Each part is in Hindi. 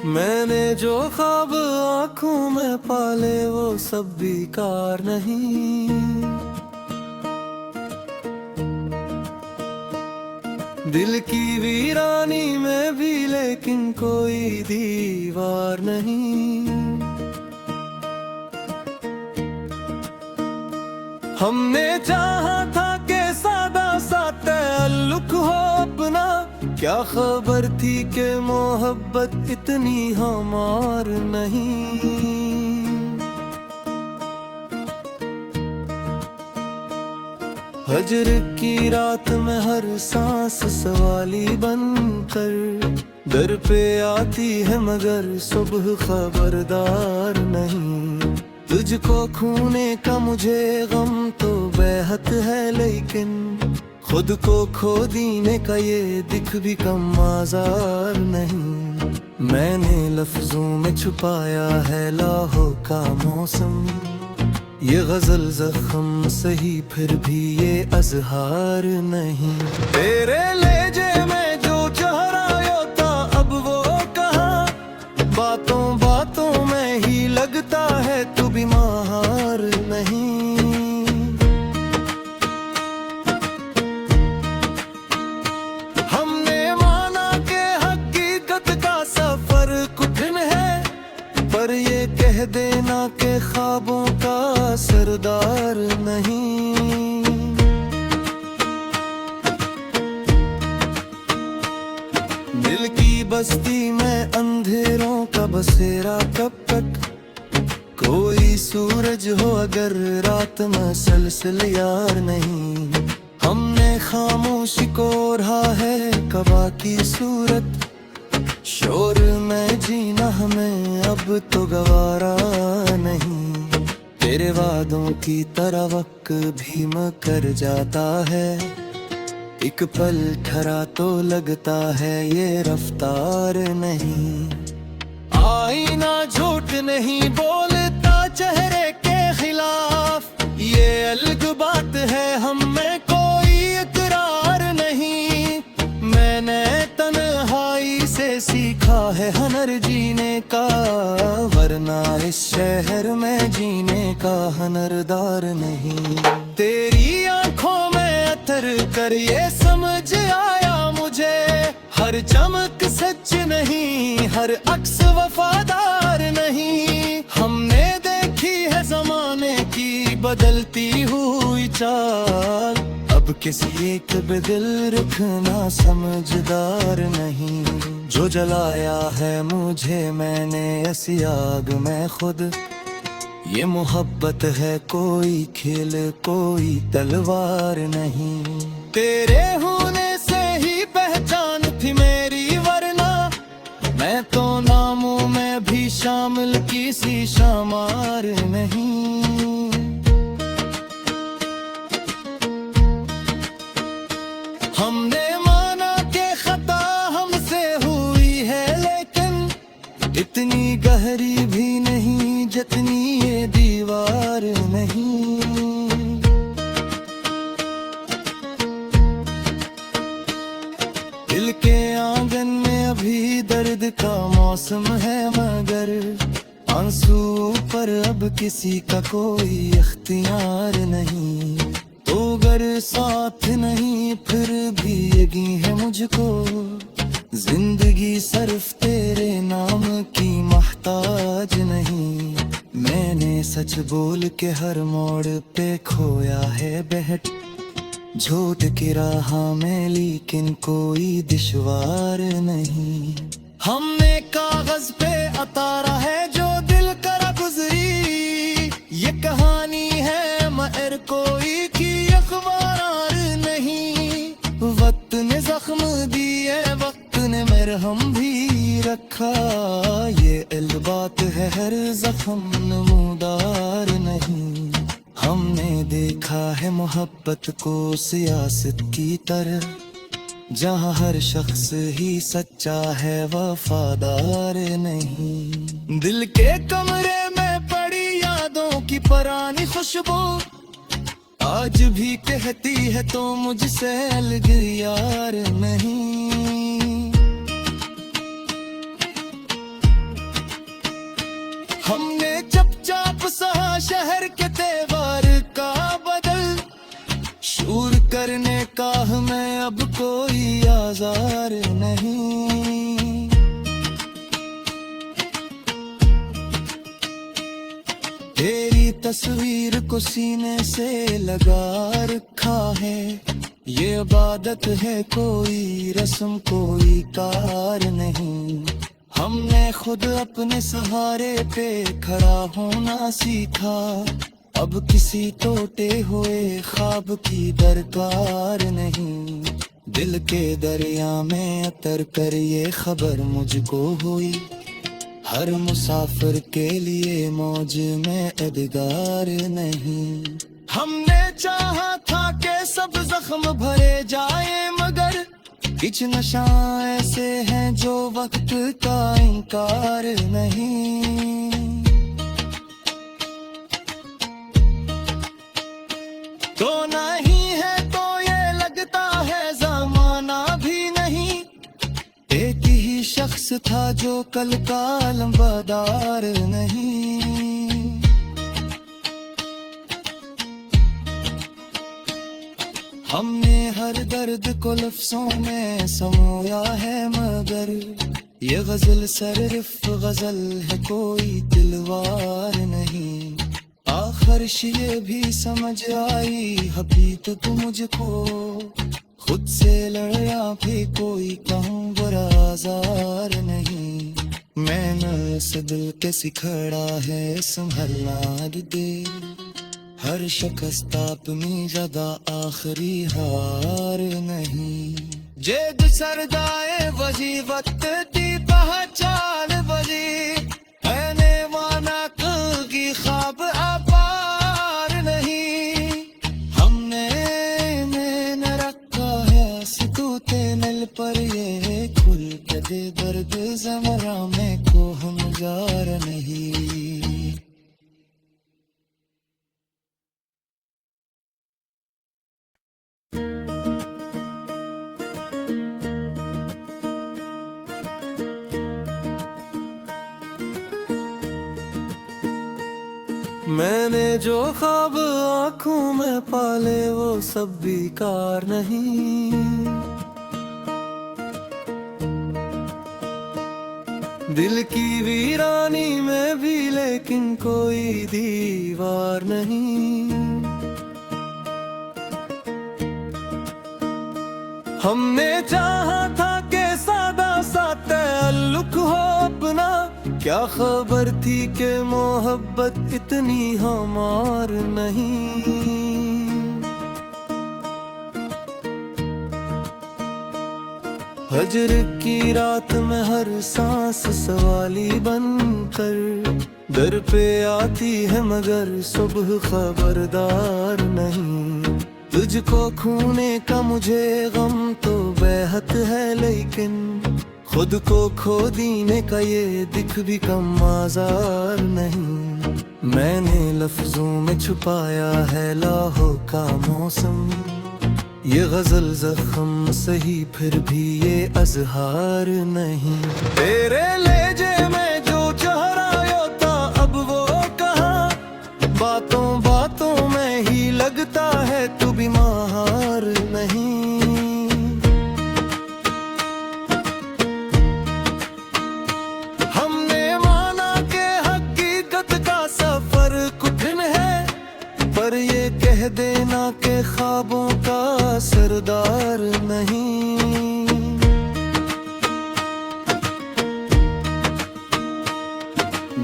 मैंने जो ख्वाब आंखों में पाले वो सब बेकार नहीं। दिल की वीरानी में भी लेकिन कोई दीवार नहीं। हमने चाहा था कि सादा सा ताल्लुक हो अपना, क्या खबर थी कि मोहब्बत इतनी हमार नहीं। हजर की रात में हर सांस सवाली बनकर दर पे आती है मगर सुबह खबरदार नहीं। तुझको खोने का मुझे गम तो बेहद है, लेकिन खुद को खो देने का ये दिख भी कम आजार नहीं। मैंने लफ्जों में छुपाया है लाहों का मौसम, ये गजल जख्म सही फिर भी ये अजहार नहीं। तेरे लेजे में जो चेहरा था अब वो कहाँ, बातों बातों में ही लगता है तू बीमार नहीं। हमने माना कि हकीकत का सफर कठिन है, पर ये कह देना के ख्वाबों का सरदार नहीं। दिल की बस्ती में अंधेरों का बसेरा कब तक, कोई सूरज हो अगर रात में सलसल यार नहीं। हमने खामोशी को ओढ़ा है कबा की सूरत, शोर में जीना हमें अब तो गवारा नहीं। तेरे वादों की तरह वक्त भी कर जाता है, एक पल ठहरा तो लगता है ये रफ्तार नहीं। आईना झूठ नहीं बोलता चेहरे के खिलाफ, ये अलग बात है हम में कोई इकरार नहीं। मैंने तन्हाई से सीखा है हुनर जीने का, वरना इस शहर में जीने का हुनरदार नहीं। तेरी आंखों में अतर कर ये समझ आया मुझे, हर चमक सच नहीं हर अक्स वफादार नहीं। हमने देखी है जमाने की बदलती हुई चाल, अब किसी एक पे दिल रखना समझदार नहीं। जो जलाया है मुझे मैंने ऐसी आग में खुद, ये मोहब्बत है कोई खेल कोई तलवार नहीं। तेरे होने से ही पहचान थी मेरी, वरना मैं तो नामों में भी शामिल किसी शामार नहीं। हमने माना कि खता हमसे हुई है, लेकिन इतनी गहरी भी नहीं जितनी ये दीवार नहीं। दिल के आंगन में अभी दर्द का मौसम है, मगर आंसू पर अब किसी का कोई इख्तियार नहीं। तो अगर साथ नहीं फिर भी यकीन है मुझको, जिंदगी सिर्फ तेरे नाम की मोहताज नहीं। मैंने सच बोल के हर मोड़ पे खोया है बहट, झूठ की राह में लेकिन कोई दुश्वार नहीं। हमने कागज पे उतारा है जो दिल करा गुजरी, ये कहानी है मगर कोई की अखबार नहीं। वक्त ने जख्म दिए वक्त ने मरहम भी रखा, ये बात है हर जख्म नमूदार नहीं। हमने देखा है मोहब्बत को सियासत की तरह, जहाँ हर शख्स ही सच्चा है वफादार नहीं। दिल के कमरे में पड़ी यादों की पुरानी खुशबू, आज भी कहती है तो मुझसे अलग यार नहीं। हमने चुपचाप सहा शहर के तेवर का बदल, शूर करने का हमें अब कोई आजार नहीं। तेरी तस्वीर को सीने से लगा रखा है, ये इबादत है कोई रस्म कोई कार नहीं। हमने खुद अपने सहारे पे खड़ा होना सीखा, अब किसी टूटे हुए ख्वाब की दरकार नहीं। दिल के दरिया में उतर कर ये खबर मुझको हुई, हर मुसाफिर के लिए मौज में एदगार नहीं। हमने चाहा था कि सब जख्म भरे जाए, मगर कुछ नशा ऐसे हैं जो वक्त का इनकार नहीं। तो नहीं है तो ये लगता है जमाना भी नहीं, एक ही शख्स था जो कल का लंबादार नहीं। हमने हर दर्द को लफ्जों में समोया है, मगर ये गजल सिर्फ गजल है कोई दिलवार नहीं। आखिर ये भी समझ आई अभी तक मुझको, खुद से लड़ा भी कोई कहूँ बुरा आजार नहीं। मैंने इस दिल के सिखड़ा है संभलना दे, हर शिकस्त अपनी जदा आखिरी हार नहीं। जे सरदाए वजी वक्त दी पहचान वजी, मैंने माना की ख्वाब आपार नहीं। हमने न रखा है सितूते नल पर ये खुल के दे दर्द जमरा में को हम जार नहीं। मैंने जो ख्वाब आँखों में पाले वो सब बेकार नहीं। दिल की वीरानी में भी लेकिन कोई दीवार नहीं। हमने चाहा था कि सादा सा ताल्लुक हो अपना, क्या खबर थी कि मोहब्बत इतनी हमार नहीं। हजर की रात में हर सांस सवाली बनकर दर पे आती है, मगर सुबह खबरदार नहीं। तुझको खोने का मुझे गम तो बेहद है, लेकिन खुद को खो देने का ये दिख भी कम आजार नहीं। मैंने लफ्जों में छुपाया है लाहों का मौसम, ये गजल जख्म सही फिर भी ये अजहार नहीं। तेरे लेजे में जो चेहरा था अब वो कहाँ, बातों बातों में ही लगता है तू बीमार नहीं। पर ये कह देना के ख्वाबों का सरदार नहीं।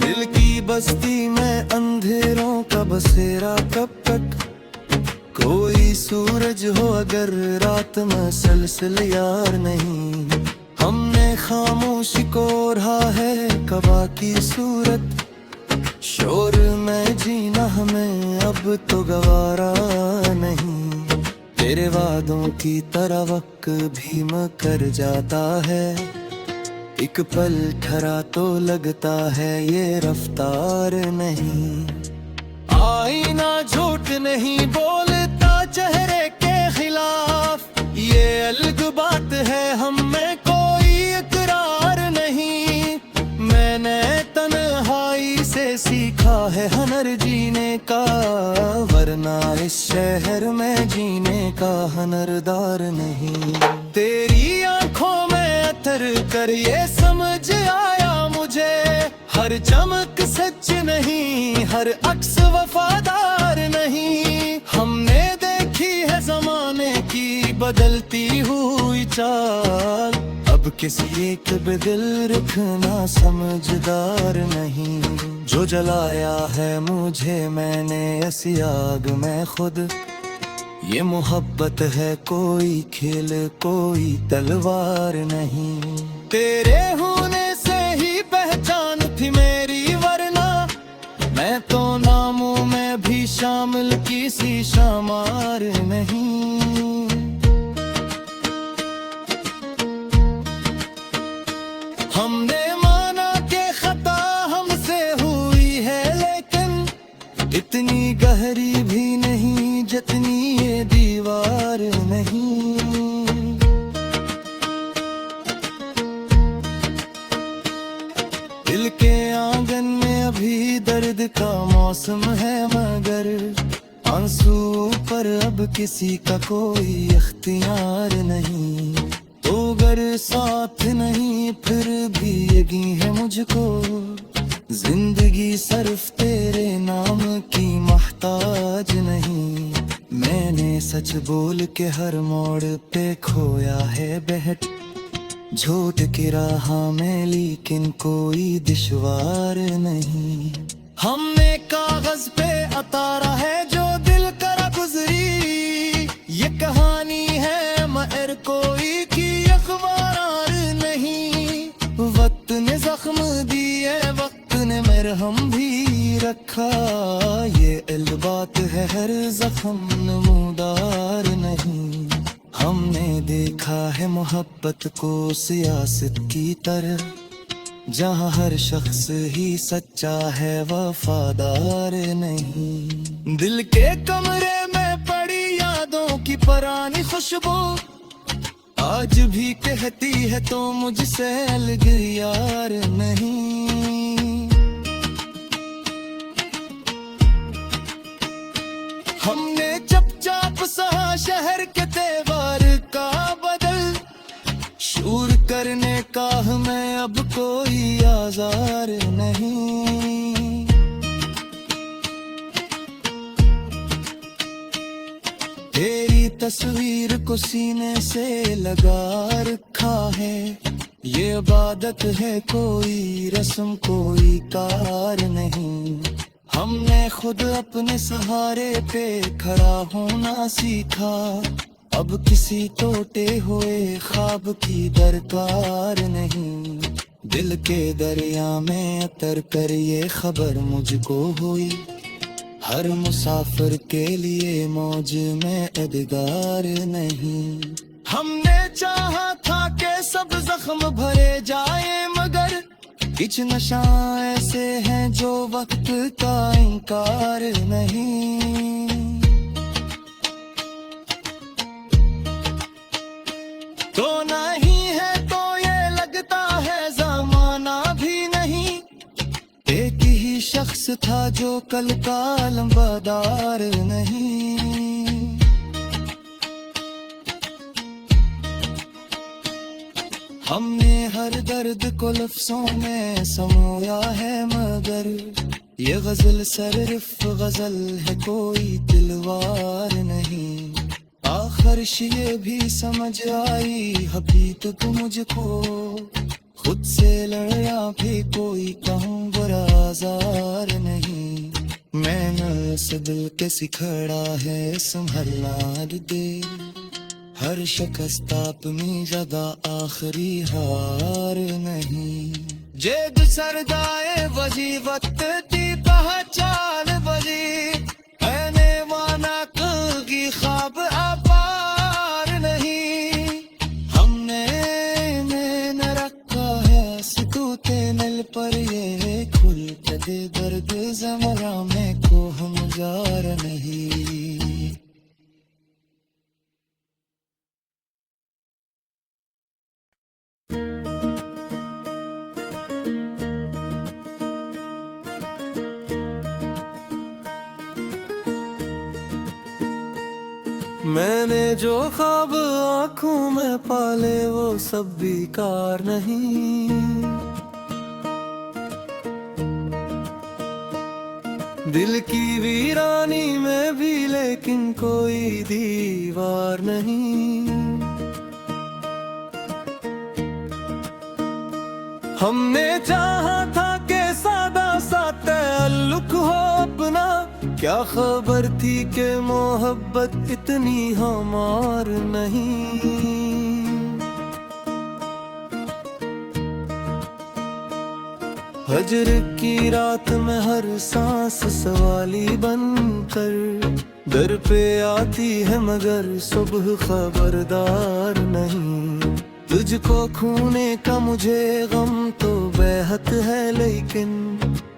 दिल की बस्ती में अंधेरों का बसेरा कब तक, कोई सूरज हो अगर रात में सलसल यार नहीं। हमने खामोशी को ओढ़ा है कबा की सूरत, शोर में जीना हमें अब तो गवारा नहीं। तेरे वादों की तरह वक्त भी मकर जाता है, एक पल ठहरा तो लगता है ये रफ्तार नहीं। आईना झूठ नहीं बोलता चेहरे के खिलाफ, ये अलग बात है हम में कोई इकरार नहीं। मैंने तन्हाई से कर जीने का, वरना इस शहर में जीने का हनरदार नहीं। तेरी आंखों में अतर कर ये समझ आया मुझे, हर चमक सच नहीं, हर अक्स वफादार नहीं। हमने देखी है जमाने की बदलती हुई चाल, अब किसी एक पे दिल रखना समझदार नहीं। जो जलाया है मुझे मैंने ऐसी आग में खुद, ये मोहब्बत है कोई खेल कोई तलवार नहीं। तेरे होने से ही पहचान थी मेरी, वरना मैं तो नामों में भी शामिल किसी शामार नहीं। हमने माना कि खता हमसे हुई है, लेकिन इतनी गहरी भी नहीं जितनी ये दीवार नहीं। दिल के आंगन में अभी दर्द का मौसम है, मगर आंसू पर अब किसी का कोई इख्तियार नहीं। तो अगर साथ नहीं फिर भी यकीन है मुझको, जिंदगी सिर्फ तेरे नाम की मोहताज नहीं। मैंने सच बोल के हर मोड़ पे खोया है बहट, झूठ की राह में लेकिन कोई दुश्वार नहीं। हमने कागज पे उतारा है जो दिल करा गुजरी, ये कहानी है मगर कोई की अखबार नहीं। वक्त ने जख्म दिए, वक्त ने मरहम भी रखा, ये इल्बात है हर जख्म नमूदार नहीं। हमने देखा है मोहब्बत को सियासत की तरह, जहाँ हर शख्स ही सच्चा है वफादार नहीं। दिल के कमरे में पड़ी यादों की पुरानी खुशबू आज भी कहती है तो मुझसे अलग यार नहीं। हमने चुपचाप सहा शहर के तेवार का बदल, शूर करने का हमें अब कोई आजार नहीं। तेरी तस्वीर को सीने से लगा रखा है, ये इबादत है कोई रस्म कोई कार नहीं। हमने खुद अपने सहारे पे खड़ा होना सीखा, अब किसी टूटे हुए ख्वाब की दरकार नहीं। दिल के दरिया में उतर कर ये खबर मुझको हुई, हर मुसाफिर के लिए मौज में एदगार नहीं। हमने चाहा था कि सब जख्म भरे जाए, मगर कुछ नशा ऐसे हैं जो वक्त का इनकार नहीं। तो नहीं है तो ये लगता है जमाना भी नहीं, एक ही शख्स था जो कल का लंबादार नहीं। हमने हर दर्द को लफ्जों में समोया है, मगर ये गजल सिर्फ गजल है कोई दिलवार नहीं। आखिर ये भी समझ आई अभी तक मुझको, खुद से लड़या भी कोई कहूँ बुरा आजार नहीं। मैंने से दिल के सिखड़ा है संभलना दे, हर शिकस्त अपनी जगह आखिरी हार नहीं। जेद सरदाए वजी वक्त दी पहचान बजी, मैंने माना की ख्वाब अपार नहीं। हमने न रखा है सितूते नल पर ये खुल के दे दर्द जमरा में को हम जार नहीं। मैंने जो ख्वाब आंखों में पाले वो सब बेकार नहीं। दिल की वीरानी में भी लेकिन कोई दीवार नहीं। हमने चाहा था कि सादा सा ताल्लुक हो अपना, क्या खबर थी कि मोहब्बत इतनी हमार नहीं। हजर की रात में हर सांस सवाली बनकर दर पे आती है मगर सुबह खबरदार नहीं। तुझको खोने का मुझे गम तो बेहद है, लेकिन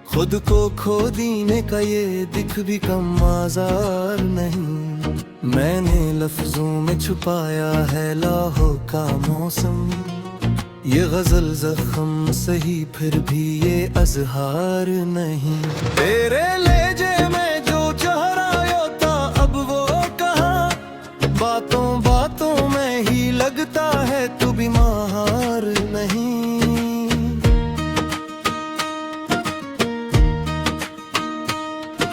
खुद को खो देने का ये दिख भी कम आजार नहीं। मैंने लफ्जों में छुपाया है लाहों का मौसम, ये गजल जख्म सही फिर भी ये अजहार नहीं। तेरे लहजे में जो चेहरा था अब वो कहाँ, बातों बातों में ही लगता है तू बीमार नहीं।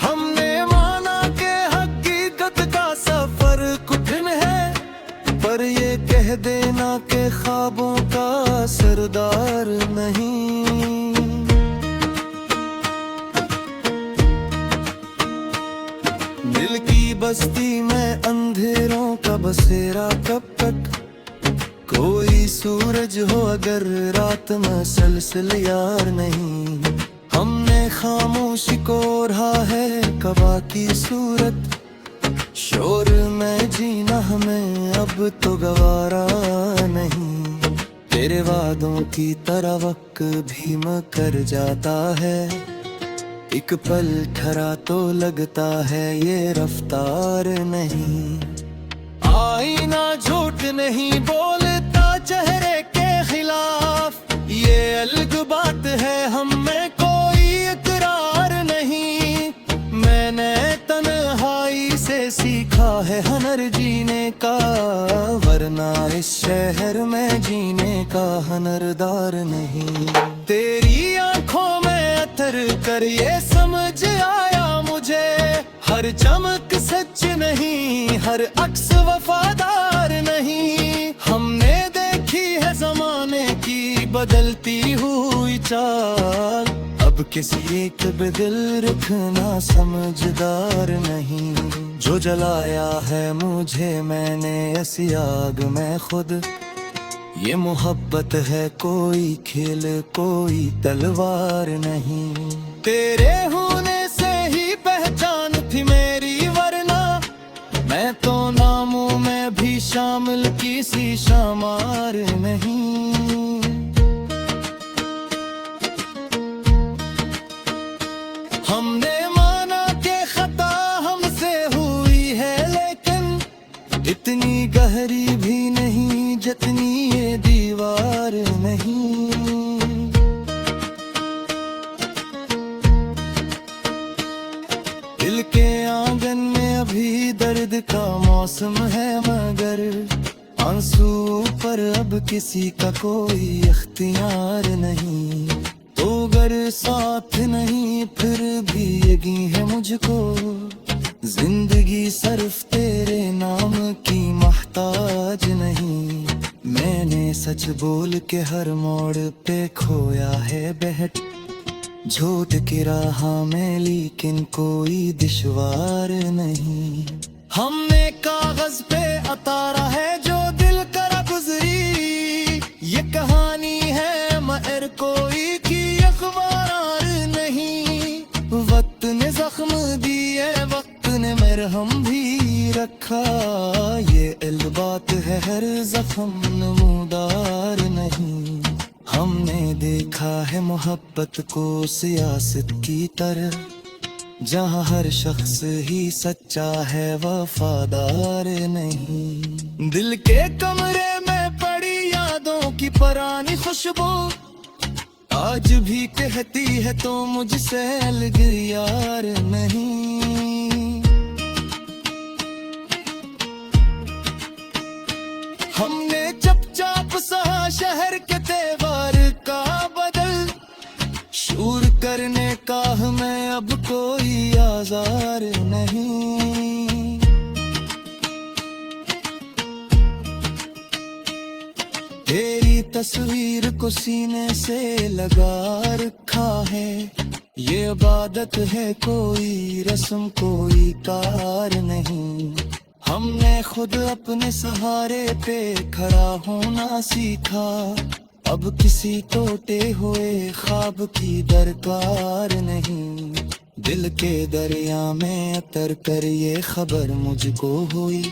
हमने माना कि हकीकत का सफर कठिन है, पर ये कह देना के ख्वाबों का सरदार नहीं। दिल की बस्ती में अंधेरों का बसेरा कब तक, कोई सूरज हो अगर रात में सलसल यार नहीं। हमने खामोशी को ओढ़ा है कबा की सूरत, शोर में जीना हमें अब तो गवारा नहीं। तेरे वादों की तरह वक्त भी कर जाता है, एक पल ठहरा तो लगता है ये रफ्तार नहीं। आईना झूठ नहीं बोलता चेहरे के खिलाफ, ये अलग बात है हम में कोई इकरार नहीं। मैंने तन्हाई से सीखा है हुनर जीने का, वरना इस शहर में जीने का हुनरदार नहीं। तेरी आंखों में अथर कर ये समझ आया मुझे, हर चमक सच नहीं हर अक्स वफादार नहीं। हमने देखी है जमाने की बदलती हुई चाल, अब किसी एक पे दिल रखना समझदार नहीं। जो जलाया है मुझे मैंने इस आग में खुद, ये मोहब्बत है कोई खेल कोई तलवार नहीं। तेरे होने से ही पहचान थी मेरी, वरना मैं तो नामों में भी शामिल किसी शामार नहीं। हमने माना कि खता हमसे हुई है, लेकिन इतनी गहरी भी नहीं जितनी ये दीवार नहीं। दिल के आंगन में अभी दर्द का मौसम है, मगर आंसू पर अब किसी का कोई इख्तियार नहीं। तो अगर साथ नहीं फिर भी यकीन है मुझको, जिंदगी सिर्फ तेरे नाम की मोहताज नहीं। मैंने सच बोल के हर मोड़ पे खोया है बहट, झूठ की राह में लेकिन कोई दुश्वार नहीं। हमने कागज पे उतारा है जो दिल करा गुजरी, ये कहानी है मगर कोई की अखबार नहीं। वक्त ने जख्म दिए वक्त ने मरहम भी रखा, ये बात है हर जख्म नमूदार नहीं। हमने देखा है मोहब्बत को सियासत की तरह, जहाँ हर शख्स ही सच्चा है वफादार नहीं। दिल के कमरे में पड़ी यादों की पुरानी खुशबू आज भी कहती है तो मुझसे अलग यार नहीं। बाजार नहीं। तेरी तस्वीर को सीने से लगा रखा है, ये इबादत है कोई रस्म कोई कार नहीं। हमने खुद अपने सहारे पे खड़ा होना सीखा, अब किसी टूटे हुए ख्वाब की दरकार नहीं। दिल के दरिया में उतर कर ये खबर मुझको हुई,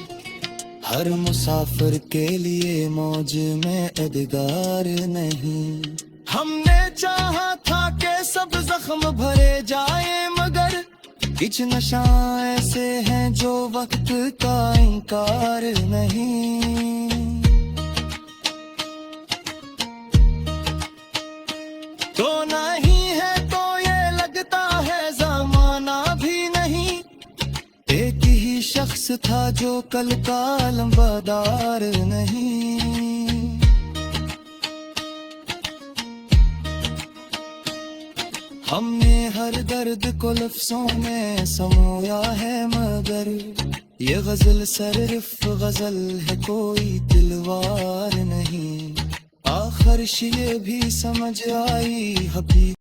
हर मुसाफिर के लिए मौज में एदगार नहीं। हमने चाहा था कि सब जख्म भरे जाए, मगर कुछ नशा ऐसे हैं जो वक्त का इनकार नहीं। तो नहीं है तो ये लगता है जमाना भी नहीं, एक ही शख्स था जो कल का लंबादार नहीं। हमने हर दर्द को लफ्जों में समोया है, मगर ये गजल सिर्फ गजल है कोई तिलवार नहीं। आखिर ये भी समझ आई हबीब